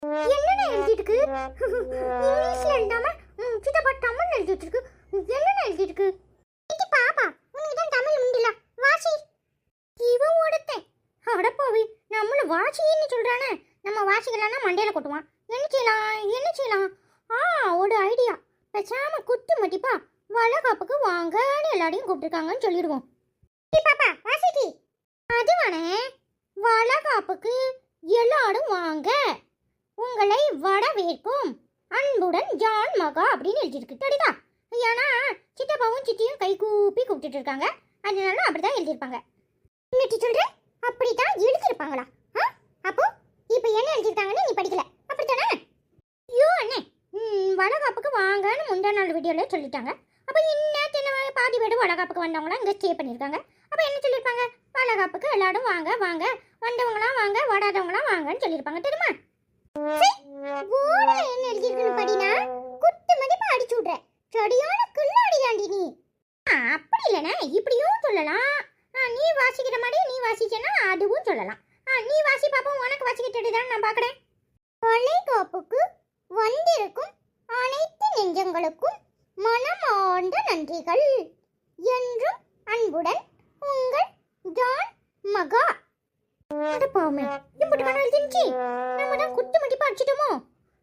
என்னென்ன எழுதிருக்கு? இங்கிலீஷ்ல எழுதாம சித்தப்பா தமிழ் எழுதிட்டு இருக்கு. என்னென்ன எழுதிருக்கு? இது பாப்பா உனக்கு தான் தமிழ் உண்டுல வாசி. இவன் ஓடத்தேன் அடப்பாவி நம்மள வாசின்னு சொல்றானே. நம்ம வாசிக்கலாம்னா மண்டையில கொட்டுவான். என்ன செய்யலாம்? ஒரு ஐடியா. பேசாம குத்து மட்டிப்பா வளகாப்புக்கு வாங்கன்னு எல்லாரையும் கூப்பிட்டுருக்காங்கன்னு சொல்லிடுவோம். பாப்பா வாசிட்டி அதுவானே வளகாப்புக்கு எல்லாரும் வாங்க, உங்களை வரவேற்கும் அன்புடன் ஜான் மகா அப்படின்னு எழுதியிருக்கு. தெரியுதா? ஏன்னா சித்தப்பாவும் சித்தியும் கை கூப்பி கூப்பிட்டு இருக்காங்க, அதனால அப்படிதான் எழுதியிருப்பாங்க. இன்னைக்கு சொல்றேன் அப்படித்தான் எழுதியிருப்பாங்களா? அப்போ இப்போ என்ன எழுதியிருக்காங்கன்னு நீ படிக்கல அப்படித்தானே? ஐயோ அண்ணே, வளகாப்புக்கு வாங்கன்னு முந்தா நாள் வீடியோல சொல்லிட்டாங்க. அப்போ என்ன பாதி பேர் வளகாப்புக்கு வந்தவங்களாம் இங்கே ஸ்டே பண்ணியிருக்காங்க. அப்போ என்ன சொல்லியிருப்பாங்க? வளகாப்புக்கு எல்லாரும் வாங்க வாங்க, வந்தவங்களாம் வாங்க, வராதவங்களாம் வாங்கன்னு சொல்லியிருப்பாங்க. தெரியுமா? என்ன எழுதியிருக்குன்னு படினா குத்து மதிப்பா அடிச்சு விடுற. சரியான கில்லாடி தாண்டி நீ. அப்படி இல்லைண்ணே, இப்படியும் சொல்லலாம். நீ வாசிக்கிற மாதிரி நீ வாசிச்சேன்னா அதுவும் சொல்லலாம். நீ வாசி பாப்போம், உனக்கு வாசிக்கிட்டு தான் நான் பார்க்குறேன். வளைகாப்புக்கு வந்திருக்கும் அனைத்து நெஞ்சங்களுக்கும் மனமார்ந்த நன்றிகள். என்றும் அன்புடன் உங்கள் ஜான் மகா. அடப்பாவுமே, இம்புட்டு கணக்கு எழுதிருந்துச்சு. நம்ம தான் குத்து மதிப்பா அடிச்சிட்டோமோ?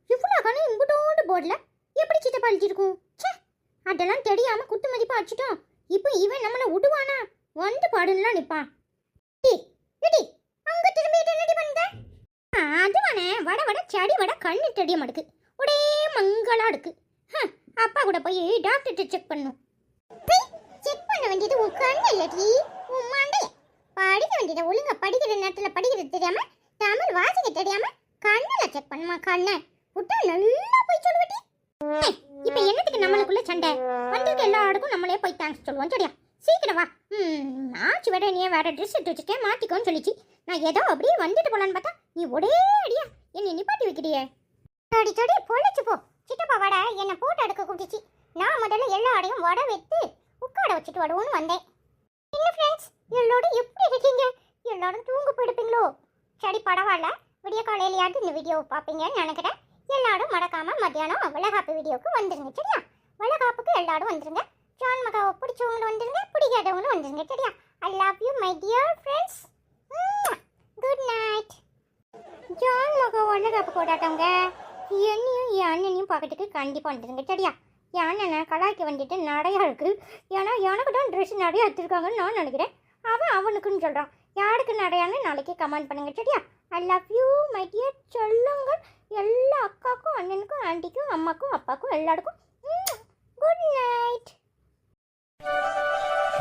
இவ்வளோ கணக்கு இம்புட்டோடு போர்டில் எப்படி சித்தப்பா அடிச்சிருக்கும்? சே, அதெல்லாம் தெரியாம குத்து மதிப்பா அடிச்சிட்டோம். இப்போ இவன் நம்மளை விடுவானா? வந்து பாடுலாம் நிற்பான். அங்க திரும்பிட்டு என்னடி பண்ணுங்க? அதுவானே வட வட செடி வட கண்ணு தெரிய மாட்டுக்கு, ஒரே மங்களா இருக்கு. அப்பா கூட போய் டாக்டர்கிட்ட செக் பண்ணும். செக் பண்ண வேண்டியது உன் கண்ணு இல்லடி, உன் மண்டை. படிக்க வேண்டியதை ஒழுங்கா படிக்கிற நேரத்தில் படிக்கிறது தெரியாம, தமிழ் வாசிக்க தெரியாம கண்ணுல செக் பண்ணுமா? கண்ணை விட்டா நல்லா போய் சொல்லுவட்டி. இப்போ என்னத்துக்கு நம்மளுக்குள்ள சண்டை? வந்திருக்க எல்லா இடக்கும் நம்மளே போய் தேங்க்ஸ் சொல்லுவோம். சரியா? சீக்கிரம் வா. ஆச்சு வேற நீ வேற ட்ரெஸ் எடுத்து வச்சுக்கேன் மாற்றிக்கோன்னு சொல்லிச்சு. நான் ஏதோ அப்படியே வந்துட்டு போலான்னு பார்த்தா நீ ஒரே அடியா என்னை நிப்பாட்டி வைக்கிறியே. சடி சடி பொழைச்சு போ. சித்தப்பா வடை என்னை போட்டு எடுக்க கூட்டிச்சு. நான் முதல்ல எல்லா அடையும் வடை வைத்து உட்காட வச்சுட்டு வருவோன்னு வந்தேன். என்ன ஃப்ரெண்ட்ஸ், எல்லாரும் எப்படி இருக்கீங்க? எல்லாரும் தூங்க போயிடுப்பீங்களோ? சரி பரவாயில்ல, விடிய காலையிலையாட்டு இந்த வீடியோவை பார்ப்பீங்கன்னு நினைக்கிறேன். எல்லாரும் மறக்காம மத்தியானம் வளகாப்பு வீடியோவுக்கு வந்துருங்க. சரியா? வளகாப்புக்கு எல்லாரும் வந்துருங்க. ஜான் மகாவை பிடிச்சவங்களும் வந்துருங்க, பிடிக்காதவங்களும் வந்துருங்க. சரியா? I love you my dear friends. Good night. John மகா வளகாப்பு போடாட்டவங்க என்னையும் என் அண்ணனையும் பார்க்கறதுக்கு கண்டிப்பாக வந்துருங்க. சரியா? என் அண்ணனை கலாய்க்க வேண்டிட்டு நிறையா இருக்குது. ஏன்னா எனக்கு தான் ட்ரெஸ் நிறையா எடுத்துருக்காங்கன்னு நான் நினைக்கிறேன். அவன் அவனுக்குன்னு சொல்கிறான். யாருக்கு நிறையான்னு நாளைக்கு கமெண்ட் பண்ணுங்க. சரியா? I love you my dear சொல்லுங்கள் எல்லா அக்காக்கும் அண்ணனுக்கும் ஆண்டிக்கும் அம்மாக்கும் அப்பாக்கும் எல்லாருக்கும். Good night.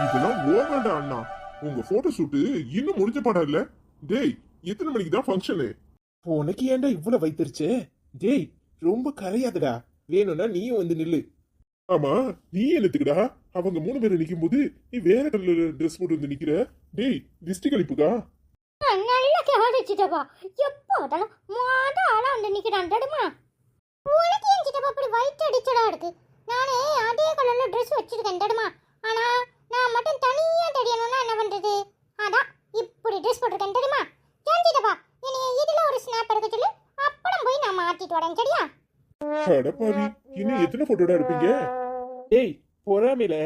இதெல்லாம் ஓவர்டா அண்ணா. உங்க போட்டோ ஷூட் இன்னும் முடிஞ்ச படம் இல்ல. டேய், எத்தனை மணிக்கு தான் ஃபங்க்ஷனு? உனக்கு ஏன்டா இவ்வளவு வைத்திருச்சு? டேய், ரொம்ப கரையாதடா. வேணும்னா நீயும் வந்து நில்லு. ஆமா, நீ என்னத்துக்குடா? அவங்க 3 பேர் நிக்கும் போது நீ வேற கலர் ட்ரெஸ் போட்டு வந்து நிக்கிற. டேய், திஷ்டி கழிப்புக்கா? நல்லா கேட்டுச்சிட்டப்பா. எப்போ அதெல்லாம் மாத ஆளா வந்து நிக்கிறான். தடுமா உனக்கு ஏன் சித்தப்பா அப்படி வயிற்று அடிச்சடா இருக்கு? நானே அதே கலர்ல ட்ரெஸ் வச்சிருக்கேன். தடுமா ஆனா நான் மட்டும் தனியா தெரியணும்னா என்ன பண்றது? அதான் இப்படி ட்ரெஸ் போட்டிருக்கேன். தெரியுமா? ஏன் சித்தப்பா என்னைய இதுல ஒரு ஸ்னாப் எடுக்க சொல்லு, அப்புறம் போய் நான் மாத்திட்டு வரேன். சரியா? அடப்பாவி, இன்னும் எத்தனை போட்டோடா எடுப்பீங்க? டேய், பொறாமையில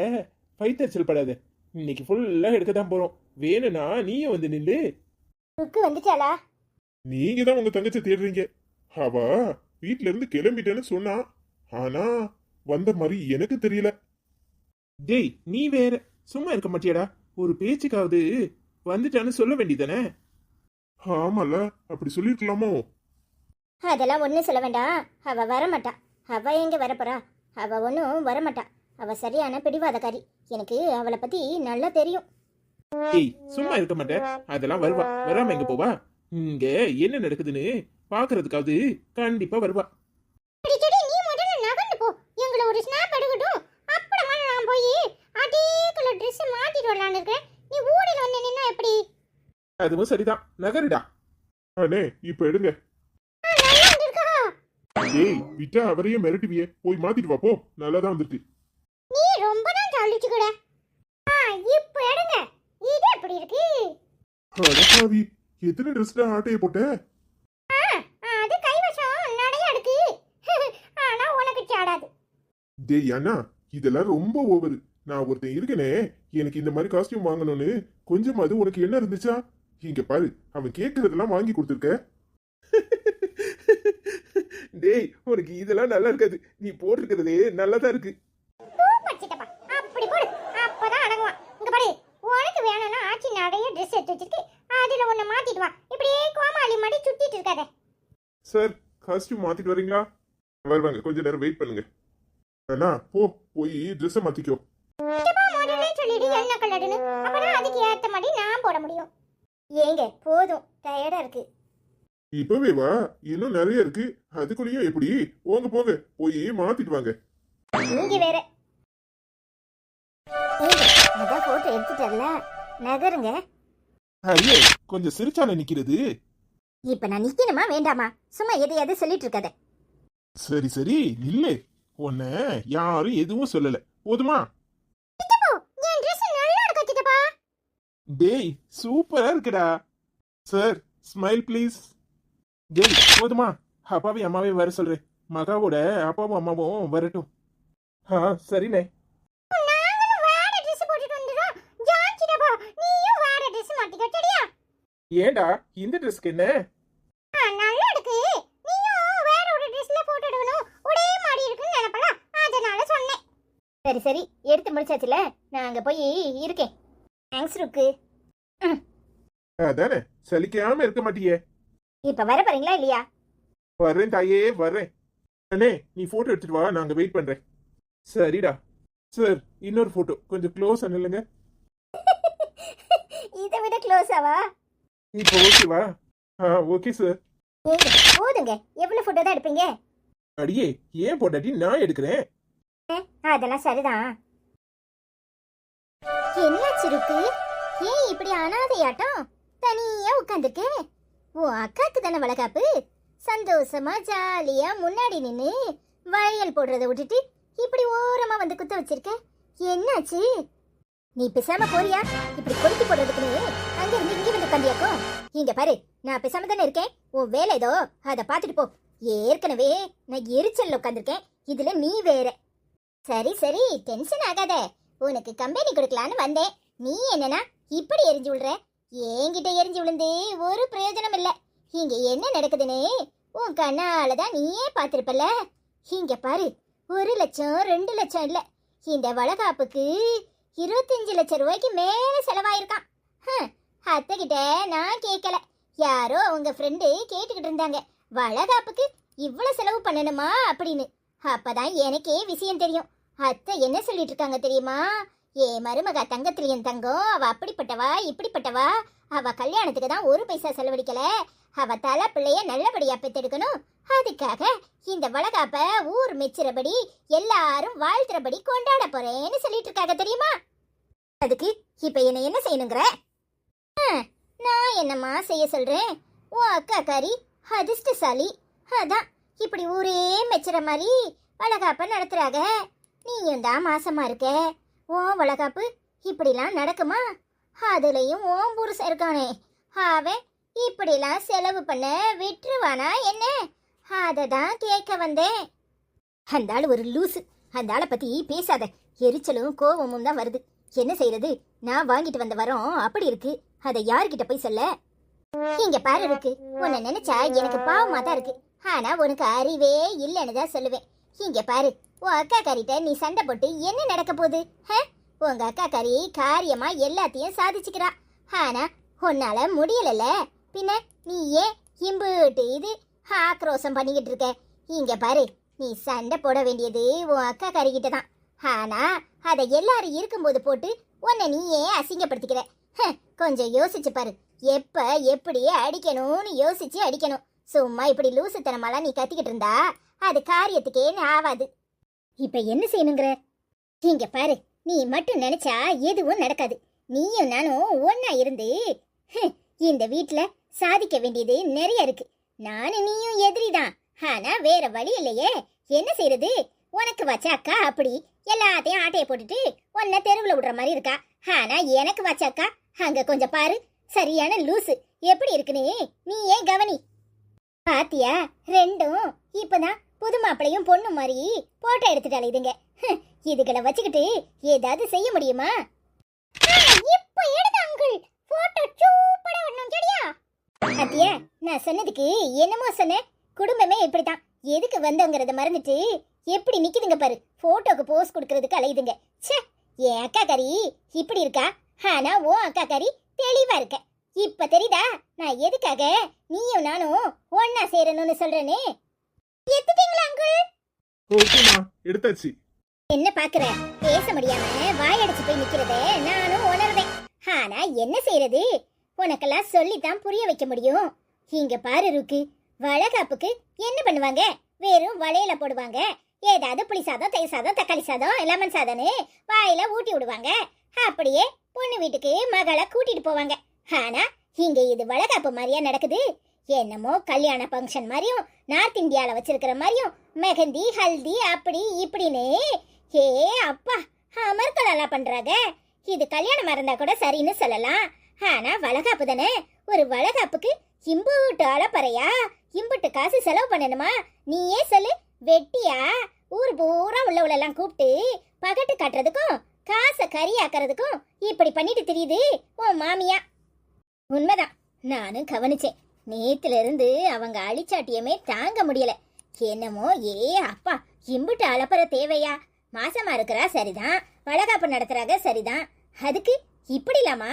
வைத்தறிச்சல் படாத. இன்னைக்கு ஃபுல்லா எடுக்க தான் போறோம். வேணும்னா நீயும் வந்து நில்லு. ருக்கு வந்துச்சாளா? நீங்க தான் உங்க தங்கச்சி தேடுறீங்க. அவ வீட்ல இருந்து கிளம்பிட்டேன்னு சொன்னா, ஆனா வந்த மாதிரி எனக்கு தெரியல. டேய், நீ வேற சும்மா இருக்க மாட்டியாடா? ஒரு பேச்சுக்காவது வந்துட்டான்னு சொல்ல வேண்டியதானே? ஆமால, அப்படி சொல்லிருக்கலாமோ? அதெல்லாம் ஒன்றும் சொல்ல வேண்டாம். அவ வரமாட்டா. அவ எங்க வரப்போறா? அவ ஒன்றும் வரமாட்டா. அவ சரியான பிடிவாதக்காரி. எனக்கு அவளை பத்தி நல்லா தெரியும். டேய், சும்மா இருக்க மாட்டேன். அதெல்லாம் வருவா. வராம எங்க போவா? இங்க என்ன நடக்குதுன்னு பாக்குறதுக்காவது கண்டிப்பா வருவா. நீ முதல்ல நகர்ந்து போ. எங்களை ஒரு ஸ்னாப் எடுக்கட்டும், அப்புறமா நான் போய் அதே கலர் ட்ரெஸ் மாத்திட்டு வரலான்னு இருக்கேன். நீ ஊரில் வந்து நின்னா எப்படி? அதுவும் சரிதான், நகருடா. அண்ணே, இப்ப எடுங்க. டேய், விட்டா அவரையே மிரட்டுவியே. போய் மாத்திட்டு வா போ. நல்லாதான் வந்துருக்கு. நீ ரொம்ப தான் ஜாலிச்சுக்கட. இப்ப எடுங்க. இது எப்படி இருக்கு? அடப்பாவி, எத்தனை ட்ரெஸ்ல ஆட்டைய போட்ட? அது கைவசம் டேய் அண்ணா, இதெல்லாம் ரொம்ப ஓவர். நான் ஒருத்தன் இருக்கனே, எனக்கு இந்த மாதிரி காஸ்டியூம் வாங்கணும்னு கொஞ்சமாவது உனக்கு என்ன இருந்துச்சா? இங்க பாரு, அவன் கேட்கறதெல்லாம் வாங்கி கொடுத்துருக்க. டேய் உனக்கு இதெல்லாம் நல்லா இருக்காது, நீ போட்டிருக்கிறதே நல்லாதான் இருக்கு. சூப்பர் சித்தப்பா, அப்படி போடு, அப்பதான் அடங்குவான். இங்க பாரு, உனக்கு வேணும்னா ஆச்சி நிறைய ட்ரெஸ் எடுத்து வச்சிருக்கு, அதுல ஒண்ணு மாத்திட்டு வா. இப்படியே கோமாளி மாதிரி சுத்திட்டு இருக்காத. சார், காஸ்டியூம் மாத்திட்டு வரீங்களா? வருவாங்க, கொஞ்ச நேரம் வெயிட் பண்ணுங்க. அண்ணா போய் ட்ரெஸ்ஸை மாத்திக்கோ. சித்தப்பா முதல்ல சொல்லிடு என்ன கலர்னு, அப்பதான் அதுக்கு ஏத்த மாதிரி நான் போட முடியும். ஏங்க போதும், டயர்டா இருக்கு. இப்பவே வா, இன்னும் நிறைய இருக்கு. அதுக்குள்ளேயும் எப்படி? போங்க போங்க, போய் மாத்திட்டு வாங்க. நீங்க வேற. ஏங்க அதான் போட்டோ எடுத்துட்டல, நகருங்க. ஐயே கொஞ்சம் சிரிச்சான நிக்கிறது. இப்ப நான் நிக்கணுமா வேண்டாமா? சும்மா எதையாவது சொல்லிட்டு இருக்காத. சரி சரி நில்லு, உன்னை யாரும் எதுவும் சொல்லல, போதுமா? என் ட்ரெஸ் நல்லா இருக்கு சித்தப்பா. டேய் சூப்பரா இருக்குடா. Sir smile please. டேய் போதுமா? அப்பாவையும் அம்மாவையும் வர சொல்றேன். மகாவோட அப்பாவும் அம்மாவும் வரட்டும். சரிண்ணே. நாங்களும் வேற ட்ரெஸ் போட்டுட்டு வந்துறோம். ஜான் சித்தப்பா நீயும் வேற ட்ரெஸ் மாத்திக்க சரியா? ஏண்டா இந்த ட்ரெஸ்க்கு என்ன? நல்லா இருக்கு. நீயும் வேற ஒரு ட்ரெஸ்ல போட்டோ எடுக்கணும். ஒரே மாதிரி இருக்குன்னு நினைப்பல, அதனால சொன்னேன். சரி சரி எடுத்து முடிச்சாச்சுல, நான் அங்க போய் இருக்கேன். தேங்க்ஸ் ருக்கு. அதானே சலிக்காம இருக்க மாட்டியே. இப்ப வர போறீங்களா இல்லையா? வர்றேன் தாயே வர்றேன். அண்ணே நீ போட்டோ எடுத்துட்டு வா, நாங்க வெயிட் பண்றேன். சரிடா. சார் இன்னொரு போட்டோ கொஞ்சம் க்ளோஸ் இல்லைங்க. இதை விட க்ளோஸாவா? இப்போ ஓகேவா? Okay sir. போதுங்க, எவ்வளவு போட்டோ தான் எடுப்பீங்க? அடியே ஏன் போட்டாட்டி நான் எடுக்கிறேன். அதெல்லாம் சரிதான். என்னாச்சு இருக்கு? ஏன் இப்படி அனாதையாட்டம் தனியா உட்காந்துருக்கு? உன் அக்காக்கு தானே வளகாப்பு. சந்தோஷமா ஜாலியா முன்னாடி நின்னு வளையல் போடுறத விட்டுட்டு இப்படி ஓரமா வந்து குத்த வச்சிருக்க. என்னாச்சு? நீ பேசாம போறியா? இப்படி கொளுத்தி போடுறதுக்குன்னு அங்க இருந்து இங்க வந்து உட்காந்தியாக்கும். இங்க பாரு, நான் பேசாம தானே இருக்கேன். உன் வேலை ஏதோ அதை பாத்துட்டு போ. ஏற்கனவே நான் எரிச்சல்ல உட்காந்துருக்கேன், இதுல நீ வேற. சரி சரி டென்ஷன் ஆகாத. உனக்கு கம்பெனி கொடுக்கலான்னு வந்தேன். நீ என்னன்னா இப்படி எரிஞ்சு விடுற? என்கிட்ட எரிஞ்சு விழுந்து ஒரு பிரயோஜனம் இல்ல. இங்க என்ன நடக்குதுன்னு உன் கண்ணால தான் நீயே பாத்திருப்பல. இங்க பாரு, 1 லட்சம் 2 லட்சம் இல்ல, இந்த வளகாப்புக்கு 25 லட்சம் ரூபாய்க்கு மேல செலவாயிருக்கான். அத்தை கிட்ட நான் கேட்கல, யாரோ உங்க ஃப்ரெண்டு கேட்டுக்கிட்டு இருந்தாங்க, வளகாப்புக்கு இவ்வளவு செலவு பண்ணணுமா அப்படின்னு. அப்பதான் எனக்கே விஷயம் தெரியும். அத்தை என்ன சொல்லிட்டு இருக்காங்க தெரியுமா? ஏ மருமக தங்கத்திலியன் தங்கம், அவ அப்படிப்பட்டவா இப்படிப்பட்டவா, அவ கல்யாணத்துக்கு தான் 1 பைசா செலவழிக்கல, அவ தலை பிள்ளைய நல்லபடியா பெத்தெடுக்கணும், அதுக்காக இந்த வளகாப்ப ஊர் மெச்சுறபடி எல்லாரும் வாழ்த்துறபடி கொண்டாட போறேன்னு சொல்லிட்டு இருக்காங்க தெரியுமா? அதுக்கு இப்ப என்ன செய்யணுங்கிற? நான் என்னம்மா செய்ய சொல்றேன்? உன் அக்காக்காரி அதிர்ஷ்டசாலி, அதான் இப்படி ஊரே மெச்சுற மாதிரி வளகாப்ப நடத்துறாங்க. நீயும் தான் மாசமா இருக்க, உன் வளகாப்பு இப்படிலாம் நடக்குமா? அதுலயும் உன் புருஷன் இருக்கானே, அவன் இப்படிலாம் செலவு பண்ண விட்டுருவானா என்ன? அதை தான் கேட்க வந்தேன். அந்த ஆள் ஒரு லூசு, அந்த ஆளை பத்தி பேசாத. எரிச்சலும் கோவமும் தான் வருது. என்ன செய்யறது? நான் வாங்கிட்டு வந்த வரோம் அப்படி இருக்கு, அதை யார்கிட்ட போய் சொல்ல? இங்க பாரு இருக்கு, உன்னை நினைச்சா எனக்கு பாவமா தான் இருக்கு, ஆனா உனக்கு அறிவே இல்லைன்னு தான் சொல்லுவேன். இங்க பாரு, உன் அக்கா காரிட்ட நீ சண்டை போட்டு என்ன நடக்க போகுது? உங்க அக்கா காரி காரியமா எல்லாத்தையும் சாதிச்சுக்கிறா, ஆனா உன்னால முடியலல்ல. பின்ன நீ ஏன் இம்புட்டு இது ஆக்ரோஷம் பண்ணிக்கிட்டு இருக்க? இங்க பாரு, நீ சண்டை போட வேண்டியது உன் அக்கா காரிக்கிட்ட தான், ஆனா அதை எல்லாரும் இருக்கும்போது போட்டு உன்னை நீ ஏன் அசிங்கப்படுத்திக்கிற? கொஞ்சம் யோசிச்சு பாரு, எப்ப எப்படி அடிக்கணும்னு யோசிச்சு அடிக்கணும். சும்மா இப்படி லூசுத்தனமாலாம் நீ கத்திக்கிட்டு இருந்தா அது காரியத்துக்கே ஆவாது. இப்ப என்ன செய்யணுங்கிற? இங்க பாரு, நீ மட்டும் நினைச்சா எதுவும் நடக்காது. நீயும் நானும் ஒன்னா இருந்து இந்த வீட்டுல சாதிக்க வேண்டியது நிறைய இருக்கு. நானும் நீயும் எதிரிதான், ஆனா வேற வழி இல்லையே. என்ன செய்யறது? உனக்கு வச்ச அக்கா அப்படி எல்லாத்தையும் ஆட்டைய போட்டுட்டு உன்னை தெருவுல விடுற மாதிரி இருக்கா, ஆனா எனக்கு வச்ச அக்கா அங்க கொஞ்சம் பாரு, சரியான லூசு எப்படி இருக்குன்னு நீ ஏன் கவனி. பாத்தியா, ரெண்டும் இப்பதான் புது மாப்பிளையும் பொண்ணு மாதிரி போட்டோ எடுத்துட்டாலே இதுங்க. இதுகளை வச்சுக்கிட்டு ஏதாவது செய்ய முடியுமா? இப்ப எடுங்க அங்கிள், போட்டோ சூப்பரா வரணும் சரியா? அத்தியா, நான் சொன்னதுக்கு என்னமோ சொன்னேன். குடும்பமே இப்படித்தான், எதுக்கு வந்தோங்கிறத மறந்துட்டு எப்படி நிக்குதுங்க பாரு. போட்டோக்கு போஸ் கொடுக்கறதுக்கு அலையுதுங்க. ச்சே, என் அக்கா கறி இப்படி இருக்கா, ஆனா ஓ அக்கா கறி தெளிவா இருக்க. இப்ப தெரியுதா நான் எதுக்காக நீயும் நானும் ஒன்னா சேரணும்னு சொல்றேனே. எத்துட்டீங்களா அங்கிள்? ஓகேமா, எடுத்தாச்சு. என்ன பாக்குற? பேச முடியாம வாயடிச்சு போய் நிக்கிறத நானும் உணர்றேன். ஆனா என்ன செய்யறது? உனக்கெல்லாம் சொல்லித்தான் புரிய வைக்க முடியும். இங்க பாரு ருக்கு, வளகாப்புக்கு என்ன பண்ணுவாங்க? வெறும் வளையல போடுவாங்க, ஏதாவது புளி சாதம், தயிர் சாதம், தக்காளி சாதம், லெமன் சாதம்னு வாயில ஊட்டி விடுவாங்க. அப்படியே பொண்ணு வீட்டுக்கு மகளை கூட்டிட்டு போவாங்க. ஆனா இங்க இது வளகாப்பு மாதிரியா நடக்குது? என்னமோ கல்யாண ஃபங்க்ஷன் மாதிரியும், நார்த் இந்தியால வச்சிருக்கிற மாதிரியும், மெஹந்தி ஹல்தி அப்படி இப்படின்னு. ஏ அப்பா, அமர்க்கலா பண்றாங்க. இது கல்யாணமா இருந்தா கூட சரின்னு சொல்லலாம். ஆனா வளகாப்பு தானே. ஒரு வளகாப்புக்கு இம்புட்டு அளப்பறையா, இம்புட்டு காசு செலவு பண்ணணுமா? நீயே சொல்லு. வெட்டியா ஊர் பூரா உள்ளவளெல்லாம் கூப்பிட்டு பகட்டு காட்டுறதுக்கும் காசை கறியாக்குறதுக்கும் இப்படி பண்ணிட்டு தெரியுது உன் மாமியா. உண்மைதான், நானும் கவனிச்சேன். நேத்துல இருந்து அவங்க அழிச்சாட்டியமே தாங்க முடியல. என்னமோ ஏ அப்பா, இம்புட்டு அளப்பற தேவையா? மாசமா இருக்கிறா சரிதான், வளகாப்பு நடத்துறாங்க சரிதான், அதுக்கு இப்படி இல்லாமா?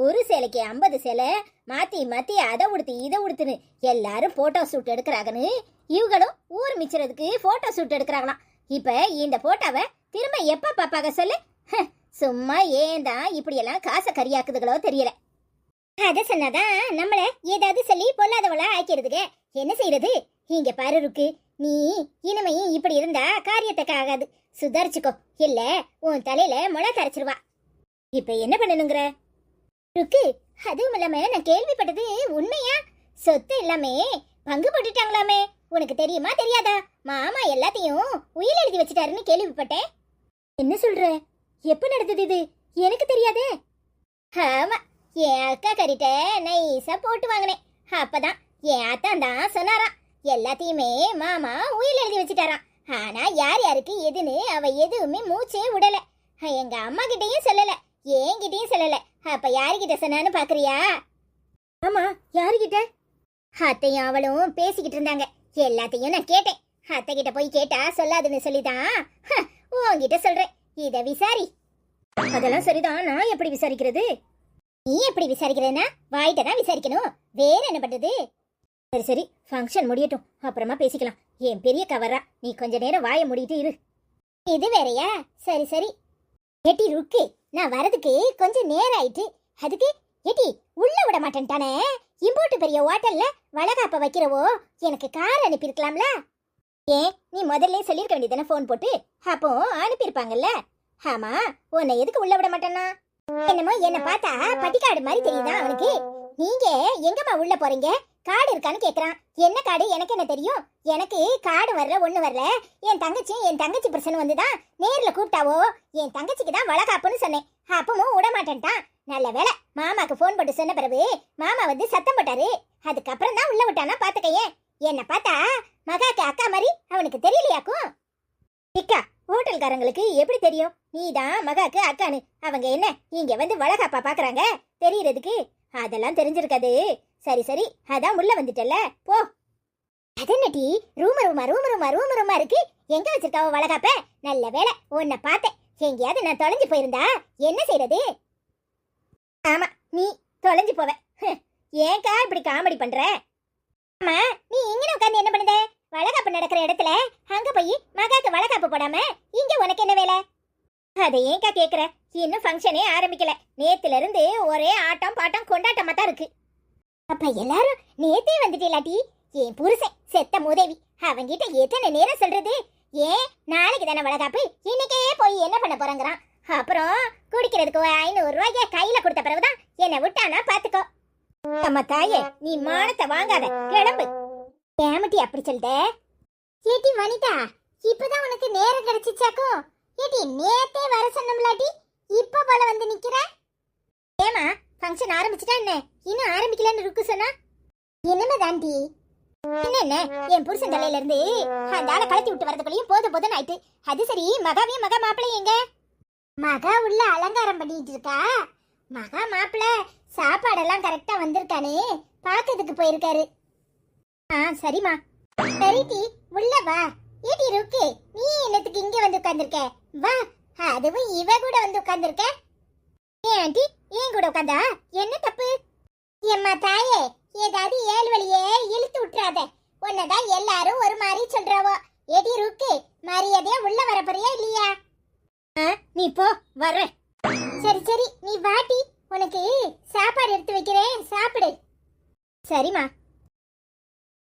ஒரு சேலைக்கு 50 சேலை மாத்தி மாத்தி அதை உடுத்து இதை உடுத்துன்னு எல்லாரும் போட்டோ ஷூட் எடுக்கிறாங்கன்னு இவங்களும் ஊர் மிச்சறதுக்கு போட்டோ ஷூட் எடுக்கிறாங்களாம். இப்ப இந்த போட்டோவை திரும்ப எப்ப பாப்பாங்க சொல்லு? சும்மா ஏன் தான் இப்படியெல்லாம் காசை கறியாக்குதுகளோ தெரியல. அத சொன்னாதான் நம்மள ஏதாவது சொல்லி பொல்லாதவளா ஆக்கிறதுக்கு. என்ன செய்யறது? இங்க பாரு ருக்கு, நீ இனிமையும் இப்படி இருந்தா காரியத்துக்கு ஆகாது. சுதாரிச்சுக்கோ, இல்ல உன் தலையில முளை தரைச்சிருவா. இப்ப என்ன பண்ணணுங்கிற ருக்கு? அதுவும் இல்லாம நான் கேள்விப்பட்டது உண்மையா? சொத்து எல்லாமே பங்கு போட்டுட்டாங்களாமே. உனக்கு தெரியுமா தெரியாதா? மாமா எல்லாத்தையும் உயில் எழுதி வச்சுட்டாருன்னு கேள்விப்பட்டேன். என்ன சொல்ற? எப்ப நடந்தது இது? எனக்கு தெரியாதே. ஆமா, என் அக்கா கறிட்ட நைஸா போட்டு வாங்கினேன். அப்பதான் என் அத்தான் தான் சொன்னாராம், எல்லாத்தையுமே மாமா உயில் எழுதி வச்சுட்டாராம். ஆனா யார் யாருக்கு எதுன்னு அவ எதுவுமே மூச்சே விடல. எங்க அம்மா கிட்டயும் சொல்லல, என்கிட்டயும் சொல்லல. அப்ப யாருகிட்ட சொன்னான்னு பாக்குறியா? ஆமா, யாருகிட்ட? அத்தையும் அவளும் பேசிக்கிட்டு இருந்தாங்க. எல்லாத்தையும் நான் கேட்டேன். அத்தை கிட்ட போய் கேட்டா சொல்லாதுன்னு சொல்லிதான் உன்கிட்ட சொல்றேன். இத விசாரி. அதெல்லாம் சரிதான், நான் எப்படி விசாரிக்கிறது? நீ எப்படி விசாரிக்கிறேன்னா வாயிட்ட தான் விசாரிக்கணும். வேற என்ன பண்றது? சரி சரி, ஃபங்க்ஷன் முடியட்டும், அப்புறமா பேசிக்கலாம். என் பெரிய கவரா, நீ கொஞ்ச நேரம் வாயை மூடிட்டு இரு. இது வேறயா? சரி சரி. எட்டி ருக்கு, நான் வரதுக்கு கொஞ்சம் நேரம் ஆயிட்டு. அதுக்கு எட்டி உள்ள விட மாட்டேன்ட்டானே. இம்போட்டு பெரிய ஹோட்டல்ல வளகாப்ப வைக்கிறவோ எனக்கு கார் அனுப்பியிருக்கலாம்ல? ஏன் நீ முதல்ல சொல்லியிருக்க வேண்டியதானே ஃபோன் போட்டு? அப்போ அனுப்பியிருப்பாங்கல்ல. ஆமா, உன்னை எதுக்கு உள்ள விட மாட்டேன்னா? என்னமோ என்ன பார்த்தா பட்டிக்காடு மாதிரி தெரியுதா அவனுக்கு? நீங்க எங்கம்மா உள்ள போறீங்க? காடு இருக்கான்னு கேக்குறான். என்ன காடு? எனக்கு என்ன தெரியும்? எனக்கு காடு வரல, ஒண்ணு வரல. என் தங்கச்சி பிரச்சனை வந்துதான் நேர்ல கூப்பிட்டாவோ. என் தங்கச்சிக்கு தான் வளகாப்புன்னு சொன்னேன். அப்பவும் விட மாட்டேன்ட்டான். நல்ல வேலை, மாமாக்கு போன் போட்டு சொன்ன பிறகு மாமா வந்து சத்தம் போட்டாரு. அதுக்கப்புறம் தான் உள்ள விட்டானா பாத்துக்கையே. என்ன பார்த்தா மகாக்கு அக்கா மாதிரி அவனுக்கு தெரியலையாக்கும். இக்கா, ஹோட்டல்காரங்களுக்கு எப்படி தெரியும் நீதான் மகாக்கு அக்கான்னு? அவங்க என்ன இங்க வந்து வளகாப்பா பாக்குறாங்க தெரியறதுக்கு? அதெல்லாம் தெரிஞ்சிருக்காது. சரி சரி, அதான் உள்ள வந்துட்டல, போ. அதென்னடி ரூமா இருக்கு? எங்க வச்சிருக்காவோ வளகாப்ப? நல்ல வேலை உன்னை பார்த்தேன். எங்கேயாவது நான் தொலைஞ்சு போயிருந்தா என்ன செய்யறது? ஆமா, நீ தொலைஞ்சு போவ. ஏன்க்கா இப்படி காமெடி பண்ற? ஆமா, நீ இங்க உட்கார்ந்து என்ன பண்ணுத? வளகாப்பு நடக்கிற இடத்துல அங்க போய் மகாக்கு வளகாப்பு போடாம இங்க உனக்கு என்ன வேலை? அதை ஏன்க்கா கேக்குற? இன்னும் ஃபங்க்ஷனே ஆரம்பிக்கல. நேத்துல இருந்து ஒரே ஆட்டம் பாட்டம் கொண்டாட்டமா தான் இருக்கு. அப்ப எல்லாரும் நேத்தே வந்துட்டீலாட்டி? என் புருஷன் செத்த மூதேவி, அவங்கிட்ட எத்தனை நேரம் சொல்றது? ஏன் நாளைக்கு தானே வளகாப்பு, இன்னைக்கே போய் என்ன பண்ண போறாங்கறான். அப்புறம் குடிக்கிறதுக்கு 500 ரூபாய்க்கு கையில கொடுத்த பிறகுதான் என்னை விட்டானா பாத்துக்கோ. அம்மா தாயே, நீ மானத்தை வாங்காத, கிளம்பு. ஏமட்டி அப்படி சொல்லிட்ட? ஏட்டி வனிதா, இப்பதான் உனக்கு நேரம் கிடைச்சிச்சாக்கும். ஏட்டி நேத்தே வர சொன்னோம்லாட்டி இப்ப போல வந்து நிக்கிற? ஏமா, ஃபங்க்ஷன் ஆரம்பிச்சிட்டா என்ன? இன்னும் ஆரம்பிக்கலன்னு ருக்கு சொன்னா? என்னமே தாண்டி, என்ன என் புருஷன் தலையில இருந்து அந்த ஆளை கலத்தி விட்டு வரதுக்குள்ளேயும் போதும் ஆயிட்டு. அது சரி, மகாவையும் மகா மாப்பிள்ளை எங்க? மகா உள்ள அலங்காரம் பண்ணிட்டு இருக்கா. மகா மாப்பிள்ளை சாப்பாடெல்லாம் கரெக்டா வந்திருக்கானே பாக்கிறதுக்கு போயிருக்காரு. சரிம்மா. சரிடி, உள்ள வா. ஏடி ருக்கு, நீ என்னத்துக்கு இங்க வந்து உட்கார்ந்திருக்க? வா. அதுவும் இவ கூட வந்து உட்கார்ந்திருக்க. ஏன் ஆண்டி, ஏன் கூட உட்கார்ந்தா என்ன தப்பு? எம்மா தாயே, ஏதாவது ஏழு வழியே இழுத்து விட்டுறாத. உன்னதான் எல்லாரும் ஒரு மாதிரி சொல்றாவோ. ஏடி ருக்கு, மரியாதையா உள்ள வர போறியா இல்லையா? நீ போ, வர்றேன். சரி சரி, நீ வாட்டி, உனக்கு சாப்பாடு எடுத்து வைக்கிறேன், சாப்பிடு. சரிம்மா.